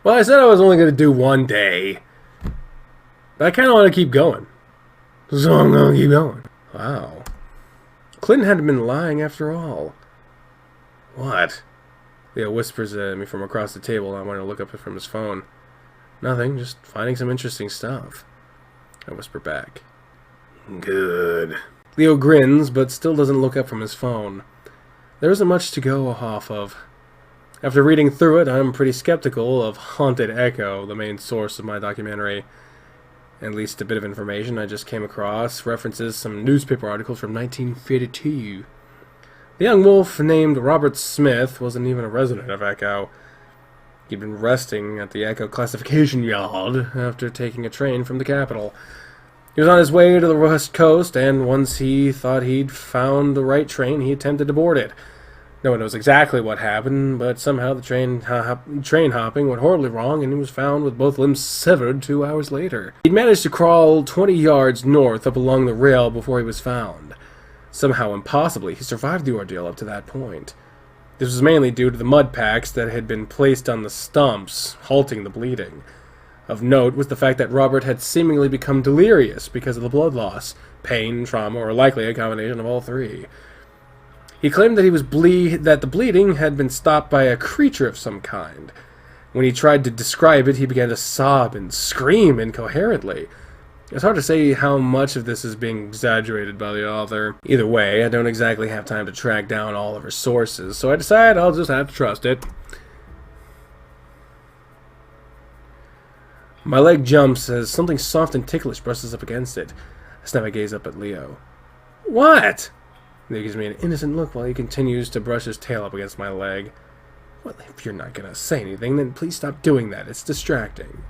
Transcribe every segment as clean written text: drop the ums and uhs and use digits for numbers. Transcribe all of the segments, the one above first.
Well, I said I was only going to do one day. But I kind of want to keep going. So I'm going to keep going. Wow. Clinton hadn't been lying after all. What? Leo whispers at me from across the table, and I want to look up from his phone. Nothing, just finding some interesting stuff. I whisper back. Good. Leo grins, but still doesn't look up from his phone. There isn't much to go off of. After reading through it, I'm pretty skeptical of Haunted Echo, the main source of my documentary. At least a bit of information I just came across references some newspaper articles from 1952. The young wolf named Robert Smith wasn't even a resident of Echo. He'd been resting at the Echo classification yard after taking a train from the capital. He was on his way to the west coast, and once he thought he'd found the right train, he attempted to board it. No one knows exactly what happened, but somehow the train hopping went horribly wrong, and he was found with both limbs severed 2 hours later. He'd managed to crawl 20 yards north up along the rail before he was found. Somehow, impossibly, he survived the ordeal up to that point. This was mainly due to the mud packs that had been placed on the stumps, halting the bleeding. Of note was the fact that Robert had seemingly become delirious because of the blood loss, pain, trauma, or likely a combination of all three. He claimed that the bleeding had been stopped by a creature of some kind. When he tried to describe it, he began to sob and scream incoherently. It's hard to say how much of this is being exaggerated by the author. Either way, I don't exactly have time to track down all of her sources, so I decide I'll just have to trust it. My leg jumps as something soft and ticklish brushes up against it. I snap my gaze up at Leo. What? Leo gives me an innocent look while he continues to brush his tail up against my leg. Well, if you're not going to say anything, then please stop doing that. It's distracting.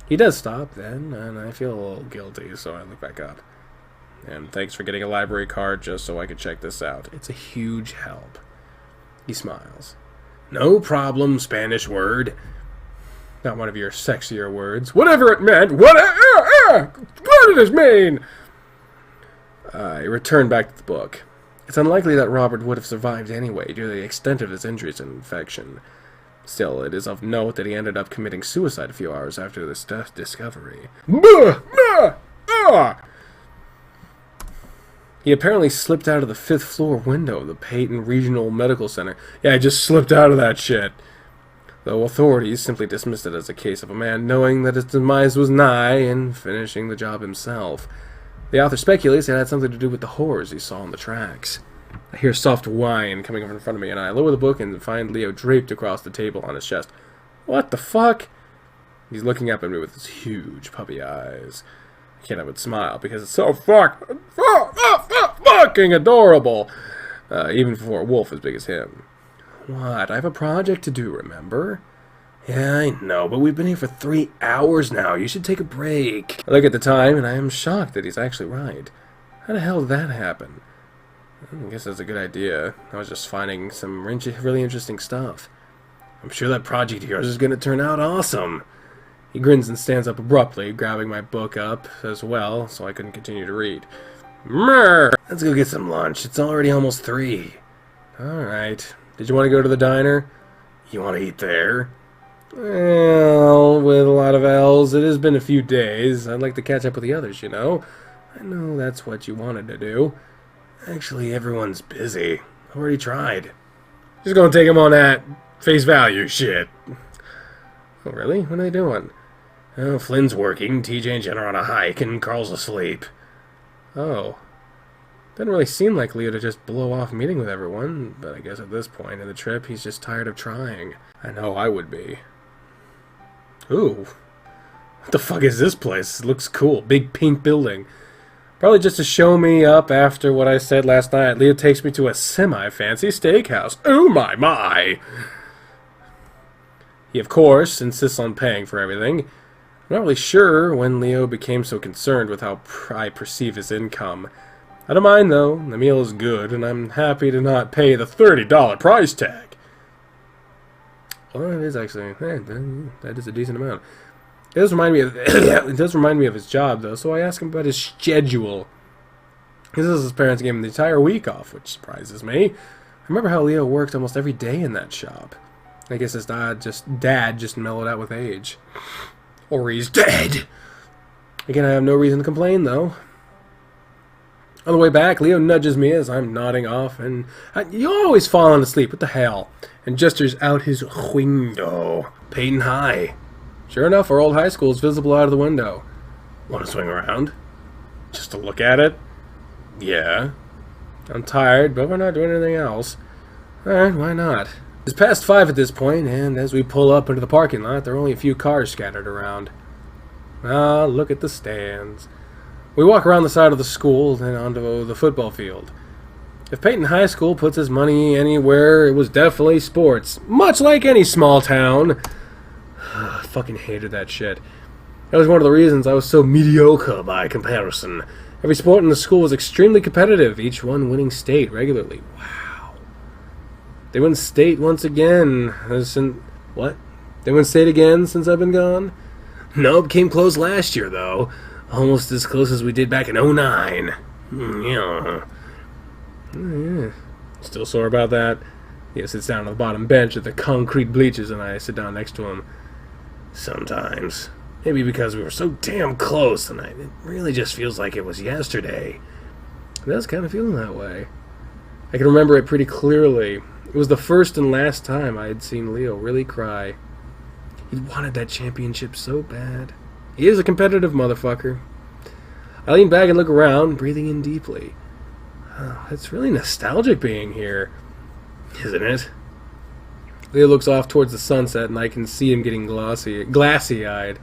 He does stop then, and I feel a little guilty, so I look back up. And thanks for getting a library card just so I could check this out. It's a huge help. He smiles. No problem, Spanish word. Not one of your sexier words. Whatever it meant. What did it mean? I return back to the book. It's unlikely that Robert would have survived anyway due to the extent of his injuries and infection. Still, it is of note that he ended up committing suicide a few hours after this discovery. He apparently slipped out of the 5th floor window of the Peyton Regional Medical Center. Yeah, he just slipped out of that shit. Though authorities simply dismissed it as a case of a man knowing that his demise was nigh and finishing the job himself. The author speculates it had something to do with the horrors he saw on the tracks. I hear soft whine coming up in front of me, and I lower the book and find Leo draped across the table on his chest. What the fuck? He's looking up at me with his huge puppy eyes. I can't help but smile because it's so fucking adorable, even for a wolf as big as him. What? I have a project to do, remember? Yeah, I know, but we've been here for 3 hours now. You should take a break. I look at the time, and I am shocked that he's actually right. How the hell did that happen? I guess that's a good idea. I was just finding some really interesting stuff. I'm sure that project of yours is going to turn out awesome. He grins and stands up abruptly, grabbing my book up as well, so I couldn't continue to read. Mrr! Let's go get some lunch. It's already almost 3. Alright. Did you want to go to the diner? You want to eat there? Well, with a lot of L's, it has been a few days. I'd like to catch up with the others, you know. I know that's what you wanted to do. Actually, everyone's busy. Already tried. Just gonna take them on that face value shit. Oh, really? What are they doing? Oh, Flynn's working, TJ and Jen are on a hike, and Carl's asleep. Oh. Doesn't really seem like Leo to just blow off meeting with everyone, but I guess at this point in the trip, he's just tired of trying. I know I would be. Ooh. What the fuck is this place? It looks cool. Big pink building. Probably just to show me up after what I said last night. Leo takes me to a semi-fancy steakhouse. Oh my my! He, of course, insists on paying for everything. I'm not really sure when Leo became so concerned with how I perceive his income. I don't mind, though. The meal is good, and I'm happy to not pay the $30 price tag. Well, it is actually. That is a decent amount. It does remind me of his job, though, so I ask him about his schedule. He says his parents gave him the entire week off, which surprises me. I remember how Leo worked almost every day in that shop. I guess his dad just mellowed out with age. Or he's dead! Again, I have no reason to complain, though. On the way back, Leo nudges me as I'm nodding off, and you always falling asleep. What the hell? And gestures out his window. Peyton High. Sure enough, our old high school is visible out of the window. Want to swing around? Just to look at it? Yeah. I'm tired, but we're not doing anything else. Alright, why not? It's past 5 at this point, and as we pull up into the parking lot, there are only a few cars scattered around. Ah, look at the stands. We walk around the side of the school, then onto the football field. If Peyton High School puts his money anywhere, it was definitely sports. Much like any small town. I fucking hated that shit. That was one of the reasons I was so mediocre by comparison. Every sport in the school was extremely competitive, each one winning state regularly. Wow. They win state once again. What? They win state again since I've been gone? Nope, came close last year, though. Almost as close as we did back in 09. Yeah. Still sore about that? He sits down on the bottom bench at the concrete bleachers, and I sit down next to him. Sometimes. Maybe because we were so damn close, and it really just feels like it was yesterday. It does kind of feel that way. I can remember it pretty clearly. It was the first and last time I had seen Leo really cry. He wanted that championship so bad. He is a competitive motherfucker. I lean back and look around, breathing in deeply. Oh, it's really nostalgic being here, isn't it? Leo looks off towards the sunset, and I can see him getting glassy-eyed.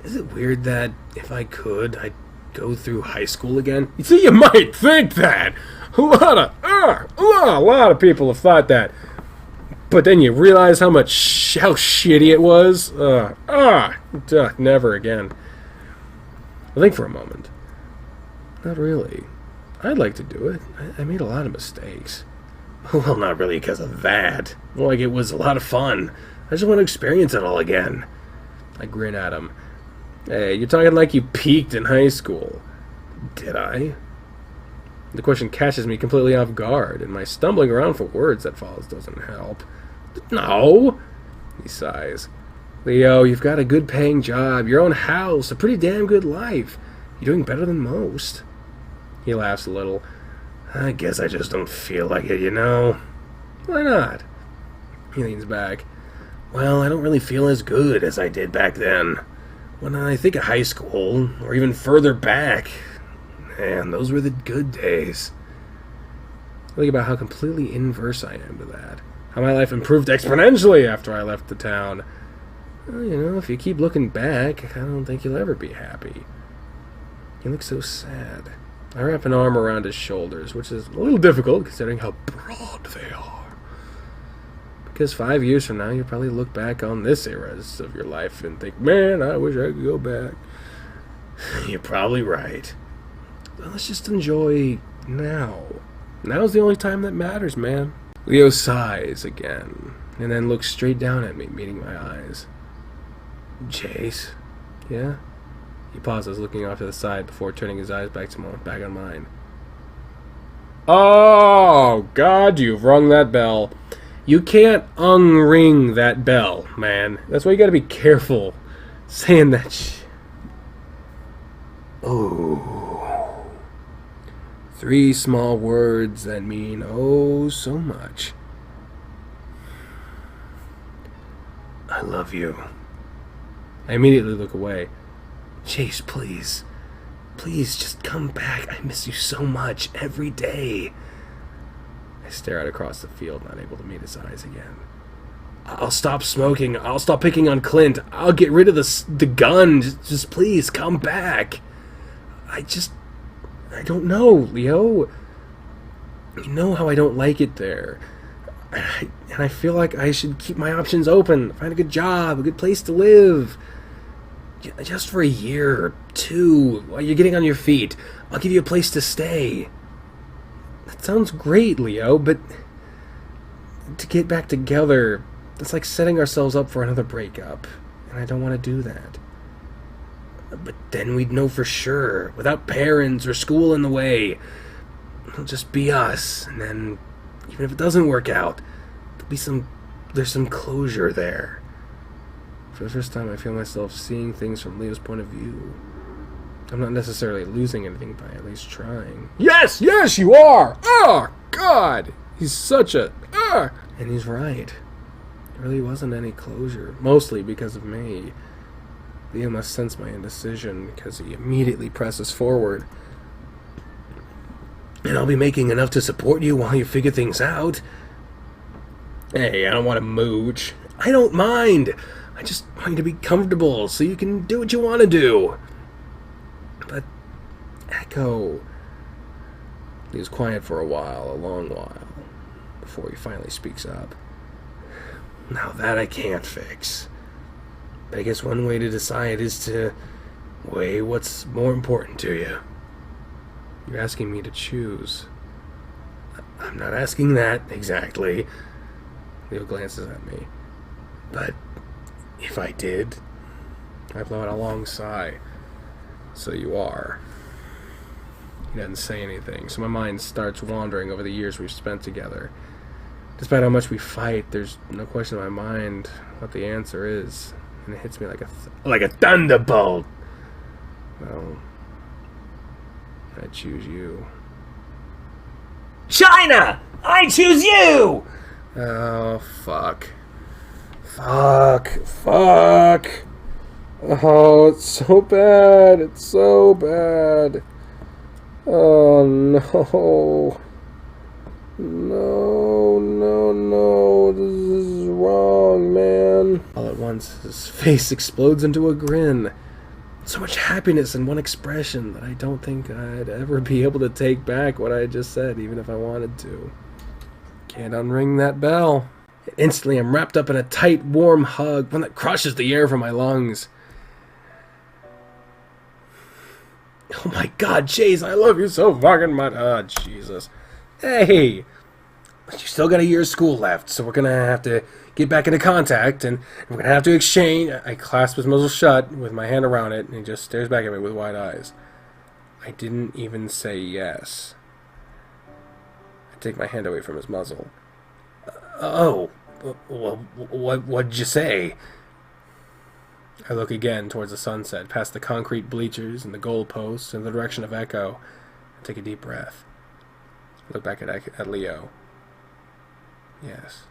Is it weird that, if I could, I'd go through high school again? You see, you might think that! A lot of people have thought that. But then you realize how shitty it was. Never again. I think for a moment. Not really. I'd like to do it. I made a lot of mistakes. Well, not really because of that. More like it was a lot of fun. I just want to experience it all again. I grin at him. Hey, you're talking like you peaked in high school. Did I? The question catches me completely off guard, and my stumbling around for words that follows doesn't help. No! He sighs. Leo, you've got a good-paying job, your own house, a pretty damn good life. You're doing better than most. He laughs a little. I guess I just don't feel like it, you know? Why not? He leans back. Well, I don't really feel as good as I did back then. When I think of high school, or even further back, man, those were the good days. I think about how completely inverse I am to that. How my life improved exponentially after I left the town. Well, you know, if you keep looking back, I don't think you'll ever be happy. He looks so sad. I wrap an arm around his shoulders, which is a little difficult considering how broad they are. Because 5 years from now, you'll probably look back on this era of your life and think, man, I wish I could go back. You're probably right. Well, let's just enjoy now. Now's the only time that matters, man. Leo sighs again, and then looks straight down at me, meeting my eyes. Chase? Yeah? He pauses, looking off to the side before turning his eyes back on mine. Oh, God, you've rung that bell. You can't unring that bell, man. That's why you gotta be careful saying that shit. Oh. 3 small words that mean oh so much. I love you. I immediately look away. Chase, please. Please, just come back. I miss you so much every day. I stare out across the field, not able to meet his eyes again. I'll stop smoking. I'll stop picking on Clint. I'll get rid of the gun. Just please, come back. I don't know, Leo. You know how I don't like it there. And I feel like I should keep my options open. Find a good job, a good place to live. Just for a year or 2, while you're getting on your feet. I'll give you a place to stay. That sounds great, Leo, but to get back together, it's like setting ourselves up for another breakup, and I don't want to do that. But then we'd know for sure, without parents or school in the way. It'll just be us, and then, even if it doesn't work out, there'll be some there's some closure there. For the first time, I feel myself seeing things from Leo's point of view. I'm not necessarily losing anything by at least trying. Yes, yes, you are! Oh, God! He's such a... And he's right. There really wasn't any closure, mostly because of me. Leo must sense my indecision because he immediately presses forward. And I'll be making enough to support you while you figure things out. Hey, I don't want to mooch. I don't mind. I just want you to be comfortable so you can do what you want to do. But, Echo... He was quiet for a while, a long while, before he finally speaks up. Now that I can't fix. But I guess one way to decide is to weigh what's more important to you. You're asking me to choose. I'm not asking that, exactly. Leo glances at me. But if I did, I blow out a long sigh. So you are. He doesn't say anything, so my mind starts wandering over the years we've spent together. Despite how much we fight, there's no question in my mind what the answer is, and it hits me like a thunderbolt. Well, I choose you. China! I choose you! Oh, fuck. Fuck. Oh, it's so bad. It's so bad. Oh, no. No. This is wrong, man. All at once, his face explodes into a grin. So much happiness in one expression that I don't think I'd ever be able to take back what I just said, even if I wanted to. Can't unring that bell. Instantly, I'm wrapped up in a tight, warm hug, one that crushes the air from my lungs. Oh my God, Chase, I love you so fucking much. Oh, Jesus. Hey! But you still got a year of school left, so we're gonna have to get back into contact, and we're gonna have to exchange. I clasp his muzzle shut with my hand around it, and he just stares back at me with wide eyes. I didn't even say yes. I take my hand away from his muzzle. Oh, well, what'd you say? I look again towards the sunset, past the concrete bleachers and the goalposts in the direction of Echo, and take a deep breath. I look back at Leo. Yes.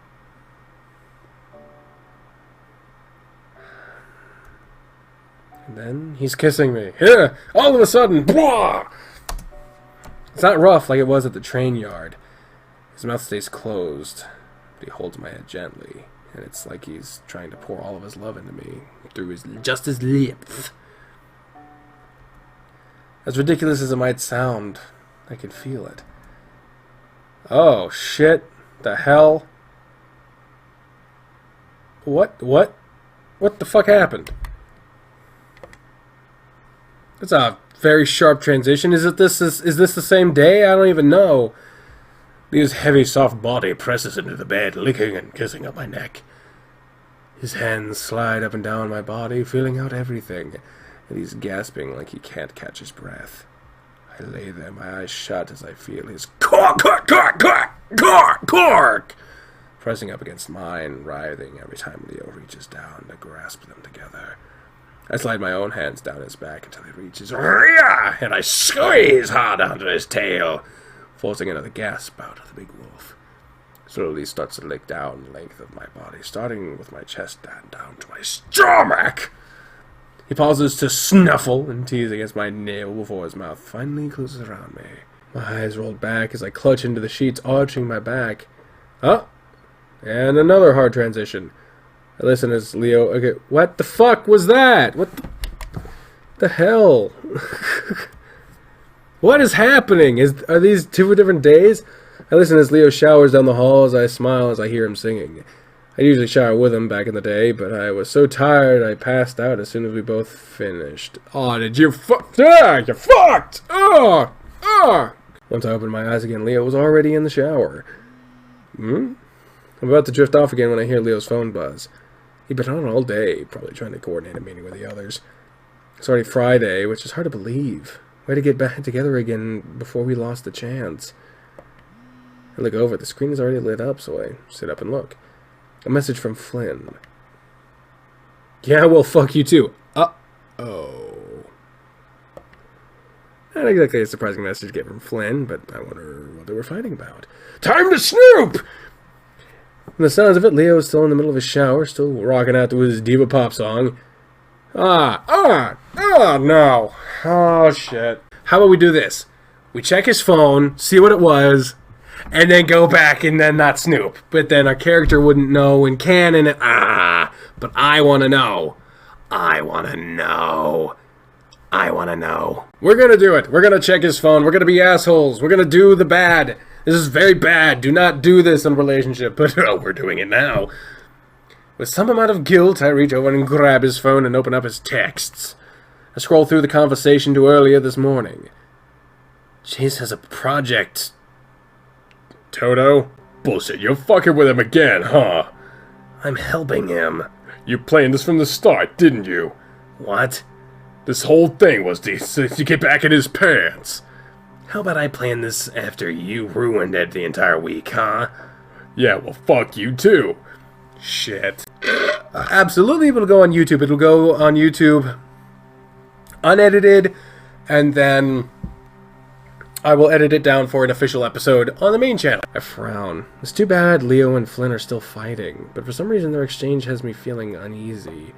And then he's kissing me. Here! All of a sudden! Blah! It's not rough like it was at the train yard. His mouth stays closed, but he holds my head gently, and it's like he's trying to pour all of his love into me through his lips. As ridiculous as it might sound, I can feel it. Oh, shit. The hell? What the fuck happened? That's a very sharp transition. Is this the same day? I don't even know. Leo's heavy, soft body presses into the bed, licking and kissing up my neck. His hands slide up and down my body, feeling out everything, and he's gasping like he can't catch his breath. I lay there, my eyes shut as I feel his cork, pressing up against mine, writhing every time Leo reaches down to grasp them together. I slide my own hands down his back until he reaches, and I squeeze hard onto his tail, forcing another gasp out of the big wolf. Slowly starts to lick down the length of my body, starting with my chest down to my stomach. He pauses to snuffle and tease against my nail before his mouth finally closes around me. My eyes rolled back as I clutch into the sheets, arching my back. Oh, and another hard transition. I listen as Leo... Okay, what the fuck was that? What the hell? What is happening? Are these two different days? I listen as Leo showers down the hall as I smile as I hear him singing. I usually shower with him back in the day, but I was so tired I passed out as soon as we both finished. Oh, did you fuck? Ah, you fucked! Once I opened my eyes again, Leo was already in the shower. I'm about to drift off again when I hear Leo's phone buzz. He'd been on all day, probably trying to coordinate a meeting with the others. It's already Friday, which is hard to believe. Way to get back together again before we lost the chance. I look over. The screen is already lit up, so I sit up and look. A message from Flynn. Yeah, well, fuck you too. Uh-oh. Not exactly a surprising message to get from Flynn, but I wonder what they were fighting about. Time to snoop! From the sounds of it, Leo is still in the middle of his shower, still rocking out to his diva pop song. No. Oh, shit. How about we do this? We check his phone, see what it was, and then go back and then not snoop. But then our character wouldn't know and can, and but I want to know. I want to know. We're going to do it. We're going to check his phone. We're going to be assholes. We're going to do the bad. This is very bad. Do not do this in a relationship. But we're doing it now. With some amount of guilt, I reach over and grab his phone and open up his texts. I scroll through the conversation to earlier this morning. Chase has a project. Toto? Bullshit, you're fucking with him again, huh? I'm helping him. You planned this from the start, didn't you? What? This whole thing was to get back in his pants. How about I plan this after you ruined it the entire week, huh? Yeah, well, fuck you too. Shit. Absolutely, it'll go on YouTube. It'll go on YouTube unedited, and then I will edit it down for an official episode on the main channel. I frown. It's too bad Leo and Flynn are still fighting, but for some reason their exchange has me feeling uneasy.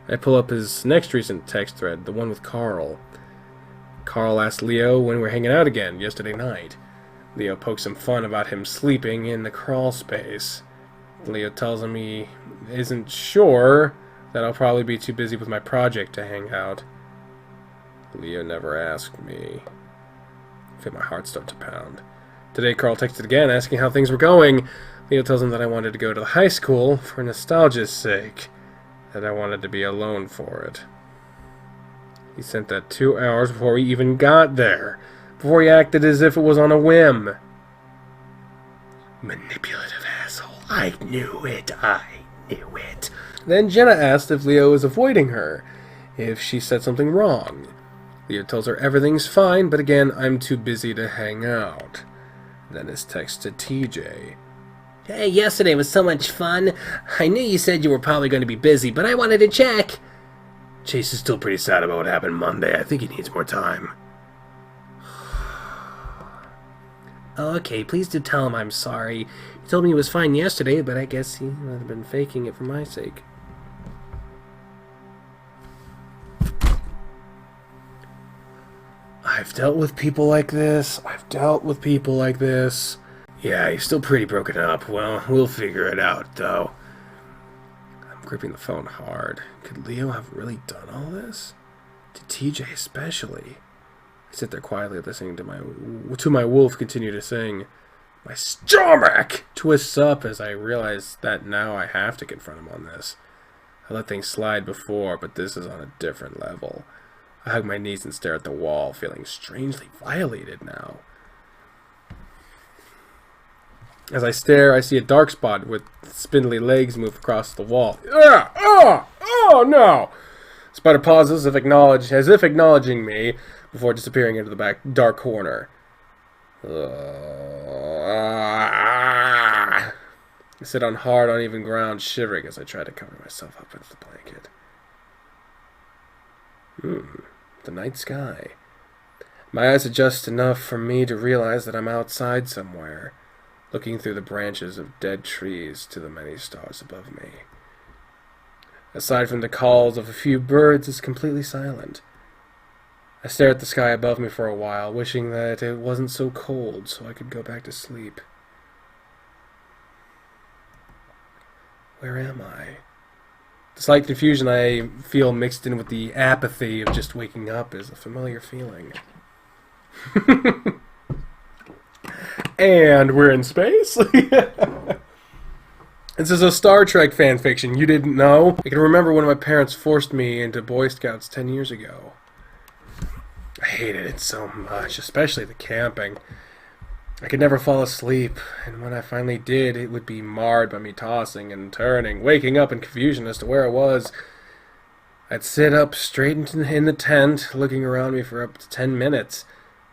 I pull up his next recent text thread, the one with Carl. Carl asked Leo when we were hanging out again yesterday night. Leo pokes some fun about him sleeping in the crawl space. Leo tells him he isn't sure, that I'll probably be too busy with my project to hang out. Leo never asked me. I feel my heart start to pound. Today Carl texted again asking how things were going. Leo tells him that I wanted to go to the high school for nostalgia's sake. That I wanted to be alone for it. He sent that 2 hours before we even got there. Before he acted as if it was on a whim. Manipulative asshole. I knew it. Then Jenna asked if Leo is avoiding her. If she said something wrong. Leo tells her everything's fine, but again, I'm too busy to hang out. Then his text to TJ. Hey, yesterday was so much fun. I knew you said you were probably going to be busy, but I wanted to check. Chase is still pretty sad about what happened Monday. I think he needs more time. Oh, okay, please do tell him I'm sorry. He told me he was fine yesterday, but I guess he might have been faking it for my sake. I've dealt with people like this. Yeah, he's still pretty broken up. Well, we'll figure it out, though. I'm gripping the phone hard. Could Leo have really done all this? To TJ especially. I sit there quietly listening to my wolf continue to sing. My stomach twists up as I realize that now I have to confront him on this. I let things slide before, but this is on a different level. I hug my knees and stare at the wall, feeling strangely violated now. As I stare, I see a dark spot with spindly legs move across the wall. Oh no! Spider pauses as if acknowledging me before disappearing into the back dark corner. I sit on hard, uneven ground, shivering as I try to cover myself up with the blanket. The night sky. My eyes adjust enough for me to realize that I'm outside somewhere, looking through the branches of dead trees to the many stars above me. Aside from the calls of a few birds, it's completely silent. I stare at the sky above me for a while, wishing that it wasn't so cold so I could go back to sleep. Where am I? The slight confusion I feel mixed in with the apathy of just waking up is a familiar feeling. And we're in space? This is a Star Trek fanfiction. You didn't know? I can remember when my parents forced me into Boy Scouts 10 years ago. I hated it so much, especially the camping. I could never fall asleep, and when I finally did, it would be marred by me tossing and turning, waking up in confusion as to where I was. I'd sit up straight in the tent, looking around me for up to 10 minutes,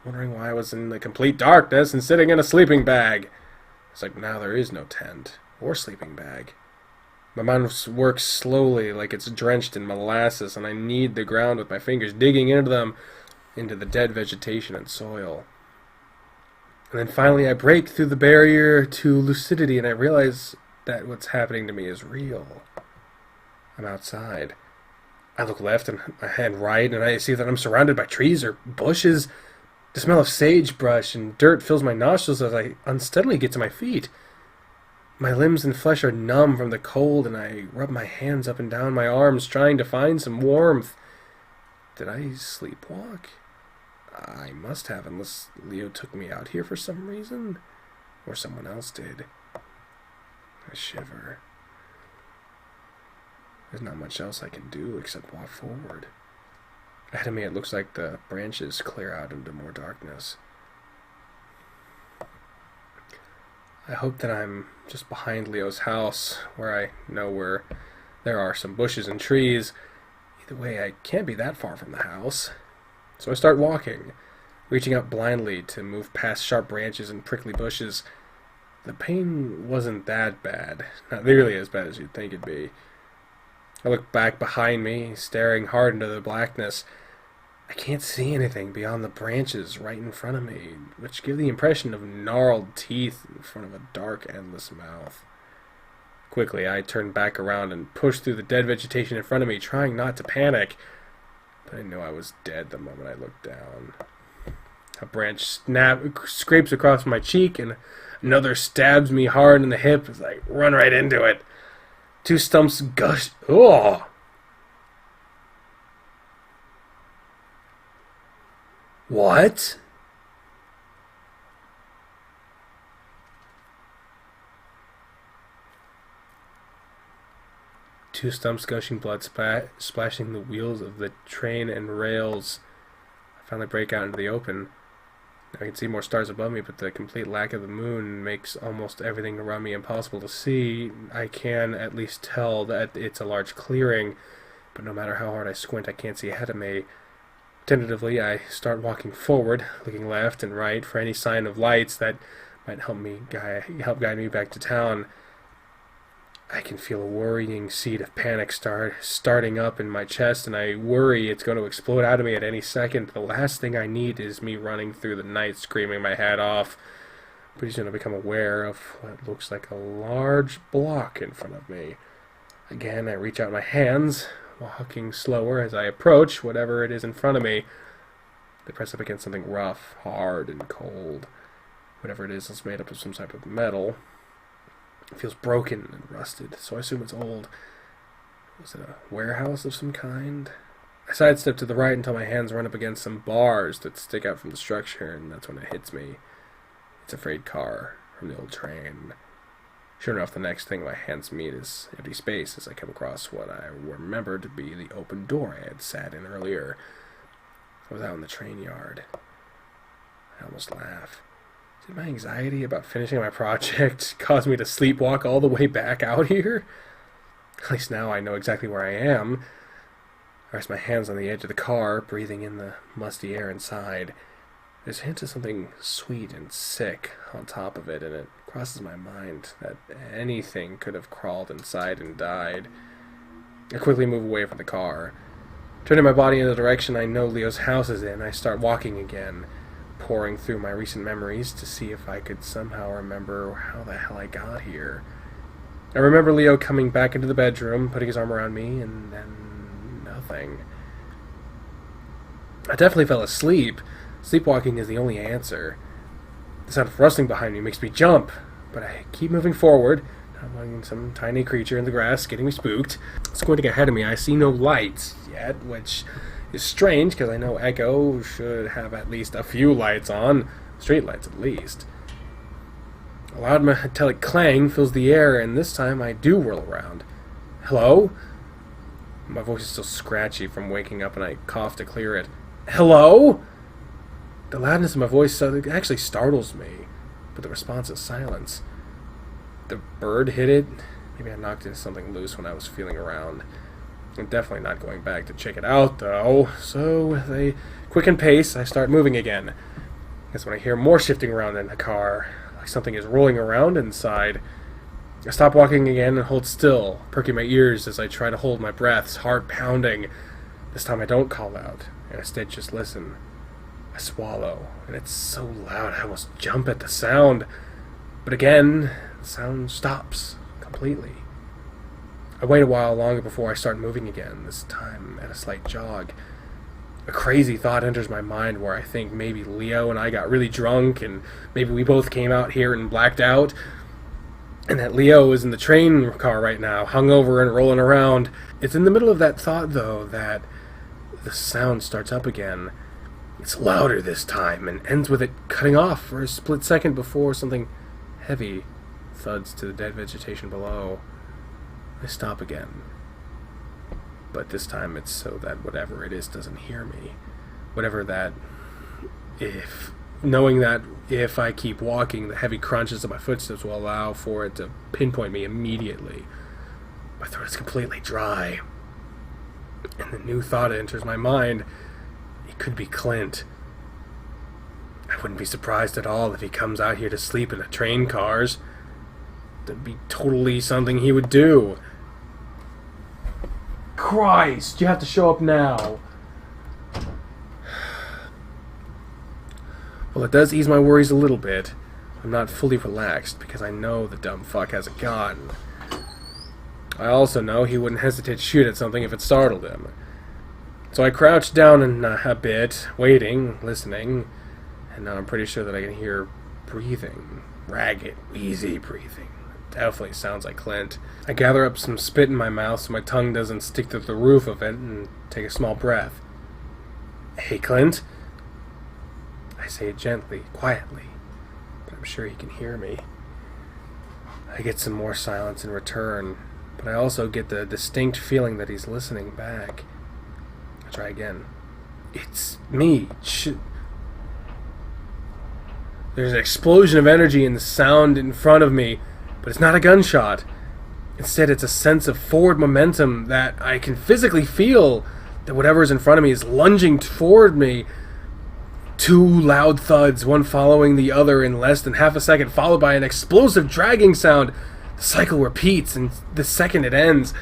wondering why I was in the complete darkness and sitting in a sleeping bag. It's like now there is no tent or sleeping bag. My mind works slowly, like it's drenched in molasses, and I knead the ground with my fingers, digging into them, into the dead vegetation and soil. And then finally I break through the barrier to lucidity, and I realize that what's happening to me is real. I'm outside. I look left and right, and I see that I'm surrounded by trees or bushes. The smell of sagebrush and dirt fills my nostrils as I unsteadily get to my feet. My limbs and flesh are numb from the cold, and I rub my hands up and down my arms, trying to find some warmth. Did I sleepwalk? I must have, unless Leo took me out here for some reason. Or someone else did. I shiver. There's not much else I can do except walk forward. Ahead of me, it looks like the branches clear out into more darkness. I hope that I'm just behind Leo's house, where I know where there are some bushes and trees. Either way, I can't be that far from the house. So I start walking, reaching out blindly to move past sharp branches and prickly bushes. The pain wasn't that bad, not nearly as bad as you'd think it'd be. I look back behind me, staring hard into the blackness. I can't see anything beyond the branches right in front of me, which give the impression of gnarled teeth in front of a dark, endless mouth. Quickly, I turn back around and push through the dead vegetation in front of me, trying not to panic. But I knew I was dead the moment I looked down. A branch scrapes across my cheek, and another stabs me hard in the hip as I run right into it. Two stumps gush. Oh! What? Two stumps gushing blood, splashing the wheels of the train and rails. I finally break out into the open. I can see more stars above me, but the complete lack of the moon makes almost everything around me impossible to see. I can at least tell that it's a large clearing, but no matter how hard I squint, I can't see ahead of me. Tentatively, I start walking forward, looking left and right for any sign of lights that might help guide me back to town. I can feel a worrying seed of panic starting up in my chest, and I worry it's going to explode out of me at any second. The last thing I need is me running through the night screaming my head off. Pretty soon I become aware of what looks like a large block in front of me. Again, I reach out my hands, walking slower as I approach whatever it is in front of me. They press up against something rough, hard, and cold. Whatever it is made up of some type of metal. It feels broken and rusted, so I assume it's old. Was it a warehouse of some kind? I sidestep to the right until my hands run up against some bars that stick out from the structure, and that's when it hits me. It's a freight car from the old train. Sure enough, the next thing my hands meet is empty space as I come across what I remember to be the open door I had sat in earlier. I was out in the train yard. I almost laugh. Did my anxiety about finishing my project cause me to sleepwalk all the way back out here? At least now I know exactly where I am. I rest my hands on the edge of the car, breathing in the musty air inside. There's a hint of something sweet and sick on top of it, and it crosses my mind that anything could have crawled inside and died. I quickly move away from the car. Turning my body in the direction I know Leo's house is in, I start walking again, pouring through my recent memories to see if I could somehow remember how the hell I got here. I remember Leo coming back into the bedroom, putting his arm around me, and then nothing. I definitely fell asleep. Sleepwalking is the only answer. The sound of rustling behind me makes me jump, but I keep moving forward, among some tiny creature in the grass, getting me spooked. Squinting ahead of me, I see no lights yet, which is strange, because I know Echo should have at least a few lights on. Street lights, at least. A loud metallic clang fills the air, and this time I do whirl around. Hello? My voice is still scratchy from waking up, and I cough to clear it. Hello? The loudness of my voice actually startles me, but the response is silence. The bird hit it. Maybe I knocked into something loose when I was feeling around. I'm definitely not going back to check it out, though. So, with a quickened pace, I start moving again. That's when I hear more shifting around in the car, like something is rolling around inside. I stop walking again and hold still, perking my ears as I try to hold my breath, heart pounding. This time I don't call out, and instead just listen. I swallow, and it's so loud I almost jump at the sound. But again, the sound stops completely. I wait a while longer before I start moving again, this time at a slight jog. A crazy thought enters my mind where I think maybe Leo and I got really drunk, and maybe we both came out here and blacked out, and that Leo is in the train car right now, hungover and rolling around. It's in the middle of that thought, though, that the sound starts up again. It's louder this time, and ends with it cutting off for a split second before something heavy thuds to the dead vegetation below. I stop again. But this time it's so that whatever it is doesn't hear me. Whatever that... Knowing that if I keep walking, the heavy crunches of my footsteps will allow for it to pinpoint me immediately. My throat is completely dry. And the new thought enters my mind. It could be Clint. I wouldn't be surprised at all if he comes out here to sleep in the train cars. That'd be totally something he would do. Christ, you have to show up now. Well, it does ease my worries a little bit. I'm not fully relaxed because I know the dumb fuck has a gun. I also know he wouldn't hesitate to shoot at something if it startled him. So I crouched down a bit, waiting, listening, and now I'm pretty sure that I can hear breathing. Ragged, wheezy breathing. Definitely sounds like Clint. I gather up some spit in my mouth so my tongue doesn't stick to the roof of it and take a small breath. Hey, Clint? I say it gently, quietly, but I'm sure he can hear me. I get some more silence in return, but I also get the distinct feeling that he's listening back. I try again. It's me. There's an explosion of energy in the sound in front of me, but it's not a gunshot. Instead, it's a sense of forward momentum that I can physically feel, that whatever is in front of me is lunging toward me. Two loud thuds, one following the other in less than half a second, followed by an explosive dragging sound. The cycle repeats, and the second it ends,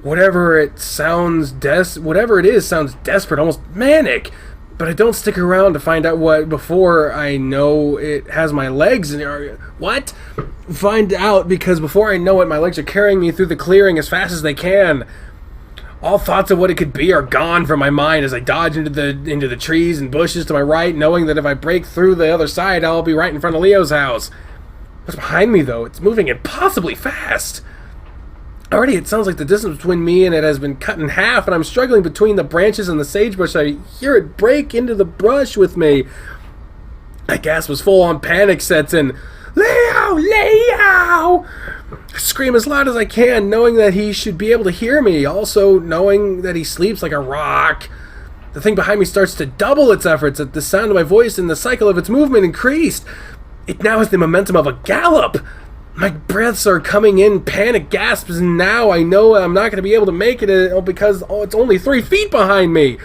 whatever it is sounds desperate, almost manic. But I don't stick around to find out what before I know it has my legs. What? Find out because before I know it, my legs are carrying me through the clearing as fast as they can. All thoughts of what it could be are gone from my mind as I dodge into the trees and bushes to my right, knowing that if I break through the other side, I'll be right in front of Leo's house. What's behind me, though? It's moving impossibly fast. Already, it sounds like the distance between me and it has been cut in half, and I'm struggling between the branches and the sagebrush. I hear it break into the brush with me. I gasp as full-on panic sets in. Leo! Leo! I scream as loud as I can, knowing that he should be able to hear me, also knowing that he sleeps like a rock. The thing behind me starts to double its efforts at the sound of my voice, and the cycle of its movement increased. It now has the momentum of a gallop. My breaths are coming in panic gasps, and now I know I'm not going to be able to make it because it's only 3 feet behind me.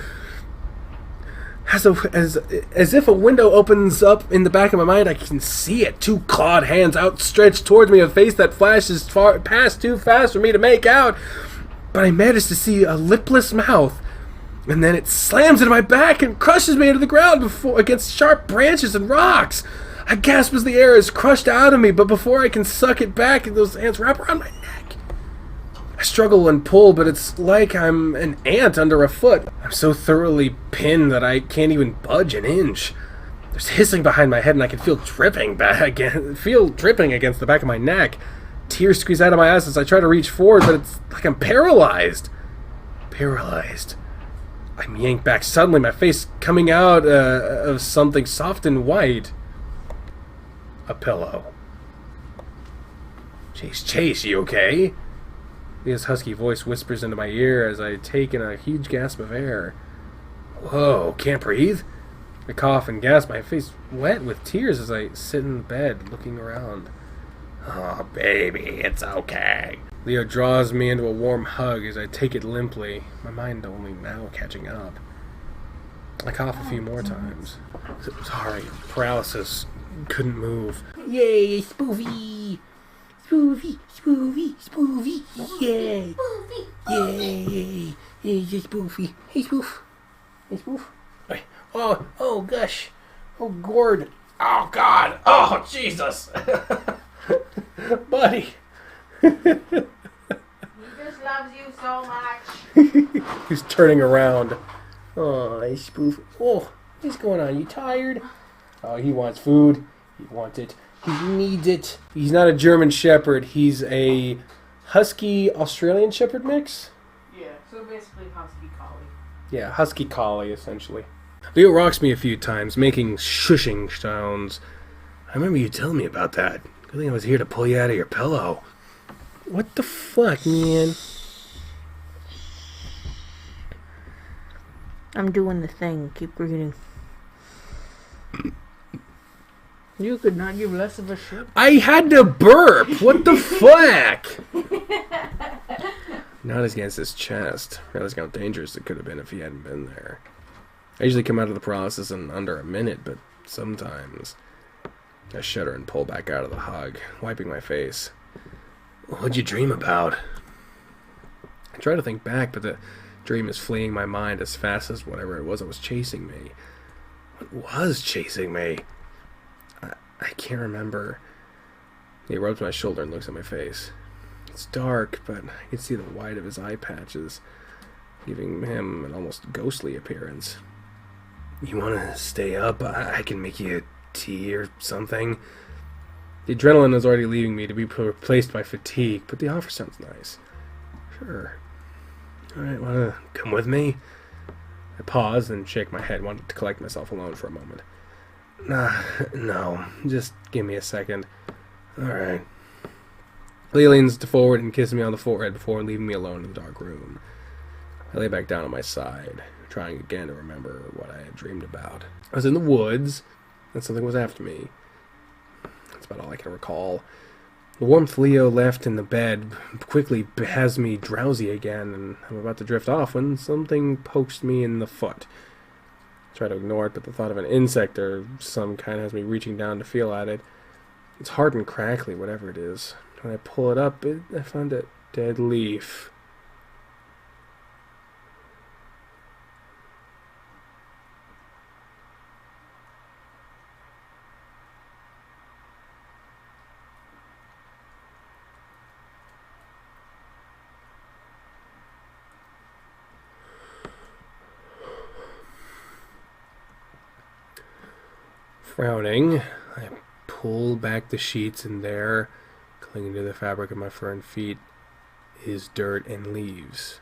As if a window opens up in the back of my mind, I can see it. 2 clawed hands outstretched towards me, a face that flashes past too fast for me to make out. But I manage to see a lipless mouth, and then it slams into my back and crushes me into the ground against sharp branches and rocks. I gasp as the air is crushed out of me, but before I can suck it back, those hands wrap around my neck. I struggle and pull, but it's like I'm an ant under a foot. I'm so thoroughly pinned that I can't even budge an inch. There's hissing behind my head, and I can feel dripping against the back of my neck. Tears squeeze out of my eyes as I try to reach forward, but it's like I'm paralyzed. Paralyzed. I'm yanked back suddenly, my face coming out of something soft and white. A pillow. Chase, you okay? Leah's husky voice whispers into my ear as I take in a huge gasp of air. Whoa, can't breathe? I cough and gasp, my face wet with tears as I sit in bed looking around. Oh, baby, it's okay. Leo draws me into a warm hug as I take it limply, my mind only now catching up. I cough a few more times. Sorry, paralysis. Couldn't move. Yay, spoofy! Spoofy, spoofy, spoofy. Yay. Yay. Hey, Spoofy. Hey, Spoof. Hey, Spoof. Oh, gosh. Oh, Gord. Oh, God. Oh, Jesus. Buddy. He just loves you so much. He's turning around. Oh, hey, Spoof. Oh, what's going on? You tired? Oh, he wants food. He wants it. He needs it. He's not a German Shepherd. He's a Husky Australian Shepherd mix? Yeah, so basically Husky Collie. Yeah, Husky Collie, essentially. Leo rocks me a few times, making shushing sounds. I remember you telling me about that. Good thing I was here to pull you out of your pillow. What the fuck, man? I'm doing the thing. Keep reading. You could not give less of a shit. I had to burp! What the fuck? Not against his chest. Realizing how dangerous it could have been if he hadn't been there. I usually come out of the process in under a minute, but sometimes I shudder and pull back out of the hug, wiping my face. What'd you dream about? I try to think back, but the dream is fleeing my mind as fast as whatever it was that was chasing me. What was chasing me? I can't remember. He rubs my shoulder and looks at my face. It's dark, but I can see the white of his eye patches, giving him an almost ghostly appearance. You want to stay up? I can make you tea or something. The adrenaline is already leaving me to be replaced by fatigue, but the offer sounds nice. Sure. Alright, want to come with me? I pause and shake my head, wanting to collect myself alone for a moment. No, just give me a second. Alright. Lee leans forward and kisses me on the forehead before leaving me alone in the dark room. I lay back down on my side, trying again to remember what I had dreamed about. I was in the woods, and something was after me. That's about all I can recall. The warmth Leo left in the bed quickly has me drowsy again, and I'm about to drift off when something pokes me in the foot. I try to ignore it, but the thought of an insect or some kind has me reaching down to feel at it. It's hard and crackly, whatever it is. When I pull it up, I find a dead leaf. Frowning, I pull back the sheets, and there, clinging to the fabric of my fur and feet, is dirt and leaves.